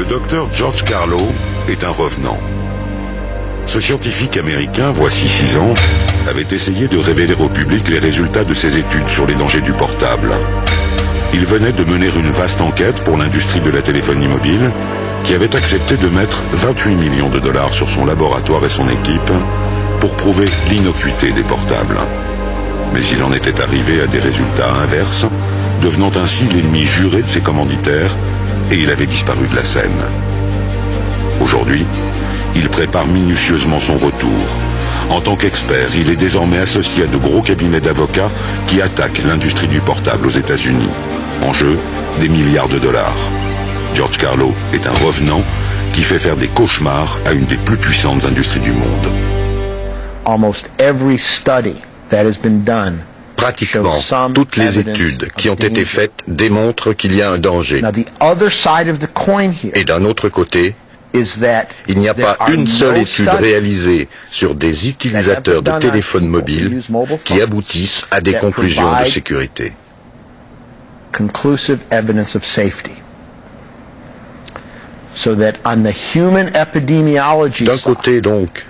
Le docteur George Carlo est un revenant. Ce scientifique américain, voici 6 ans, avait essayé de révéler au public les résultats de ses études sur les dangers du portable. Il venait de mener une vaste enquête pour l'industrie de la téléphonie mobile, qui avait accepté de mettre 28 millions de dollars sur son laboratoire et son équipe pour prouver l'innocuité des portables. Mais il en était arrivé à des résultats inverses, devenant ainsi l'ennemi juré de ses commanditaires, et il avait disparu de la scène. Aujourd'hui, il prépare minutieusement son retour. En tant qu'expert, il est désormais associé à de gros cabinets d'avocats qui attaquent l'industrie du portable aux États-Unis. En jeu, des milliards de dollars. George Carlo est un revenant qui fait faire des cauchemars à une des plus puissantes industries du monde. Almost every study that has been done. Pratiquement toutes les études qui ont été faites démontrent qu'il y a un danger. Et d'un autre côté, il n'y a pas une seule étude réalisée sur des utilisateurs de téléphones mobiles qui aboutissent à des conclusions de sécurité. D'un côté donc,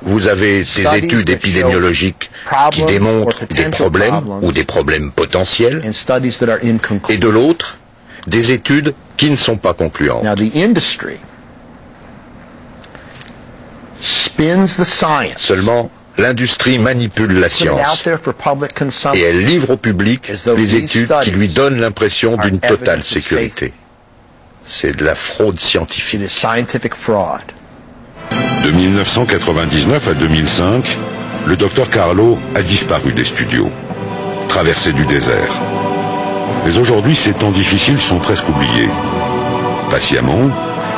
vous avez des études épidémiologiques qui démontrent des problèmes ou des problèmes potentiels, et de l'autre, des études qui ne sont pas concluantes. Seulement, l'industrie manipule la science et elle livre au public les études qui lui donnent l'impression d'une totale sécurité. C'est de la fraude scientifique. De 1999 à 2005, le docteur Carlo a disparu des studios, traversé du désert. Mais aujourd'hui, ces temps difficiles sont presque oubliés. Patiemment,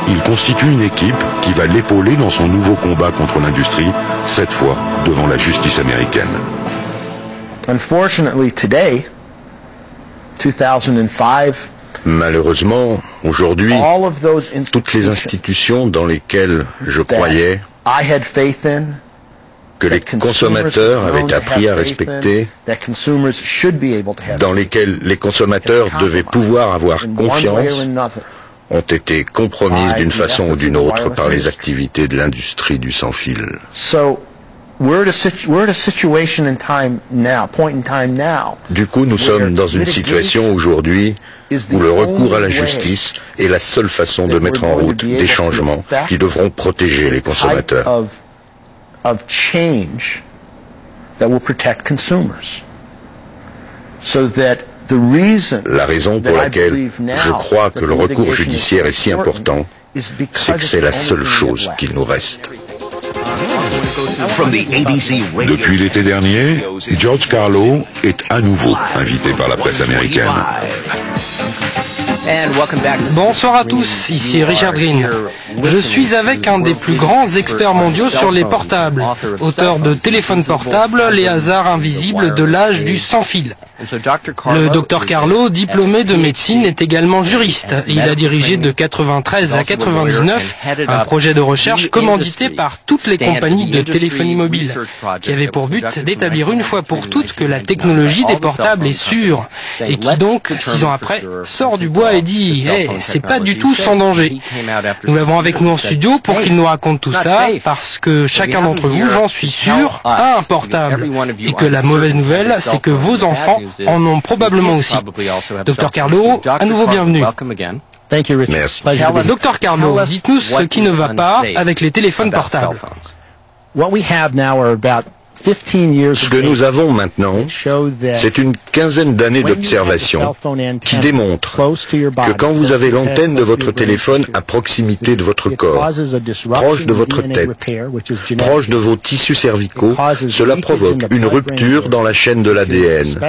il constitue une équipe qui va l'épauler dans son nouveau combat contre l'industrie, cette fois devant la justice américaine. Unfortunately, today, 2005, malheureusement, aujourd'hui, toutes les institutions dans lesquelles je croyais, que les consommateurs avaient appris à respecter, dans lesquelles les consommateurs devaient pouvoir avoir confiance, ont été compromises d'une façon ou d'une autre par les activités de l'industrie du sans-fil. Du coup, nous sommes dans une situation aujourd'hui où le recours à la justice est la seule façon de mettre en route des changements qui devront protéger les consommateurs. La raison pour laquelle je crois que le recours judiciaire est si important, c'est que c'est la seule chose qu'il nous reste. Depuis l'été dernier, George Carlo est à nouveau invité par la presse américaine. Bonsoir à tous, ici Richard Green. Je suis avec un des plus grands experts mondiaux sur les portables, auteur de Téléphone portable, les hasards invisibles de l'âge du sans-fil. Le docteur Carlo, diplômé de médecine, est également juriste. Il a dirigé de 93 à 99 un projet de recherche commandité par toutes les compagnies de téléphonie mobile, qui avait pour but d'établir une fois pour toutes que la technologie des portables est sûre, et qui donc, 6 ans après, sort du bois et dit « Hey, c'est pas du tout sans danger ». Nous l'avons avec nous en studio pour qu'il nous raconte tout ça, parce que chacun d'entre vous, j'en suis sûr, a un portable, et que la mauvaise nouvelle, c'est que vos enfants en ont probablement aussi. Docteur Carlo, à nouveau bienvenue. Merci. Docteur Carlo, dites-nous ce qui ne va pas avec les téléphones portables. Ce que nous avons maintenant, c'est une quinzaine d'années d'observation qui démontre que quand vous avez l'antenne de votre téléphone à proximité de votre corps, proche de votre tête, proche de vos tissus cervicaux, cela provoque une rupture dans la chaîne de l'ADN,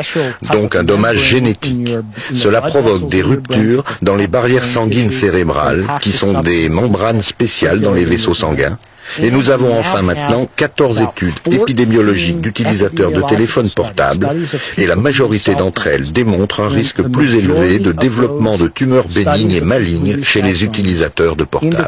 donc un dommage génétique. Cela provoque des ruptures dans les barrières sanguines cérébrales, qui sont des membranes spéciales dans les vaisseaux sanguins. Et nous avons enfin maintenant 14 études épidémiologiques d'utilisateurs de téléphones portables et la majorité d'entre elles démontrent un risque plus élevé de développement de tumeurs bénignes et malignes chez les utilisateurs de portables.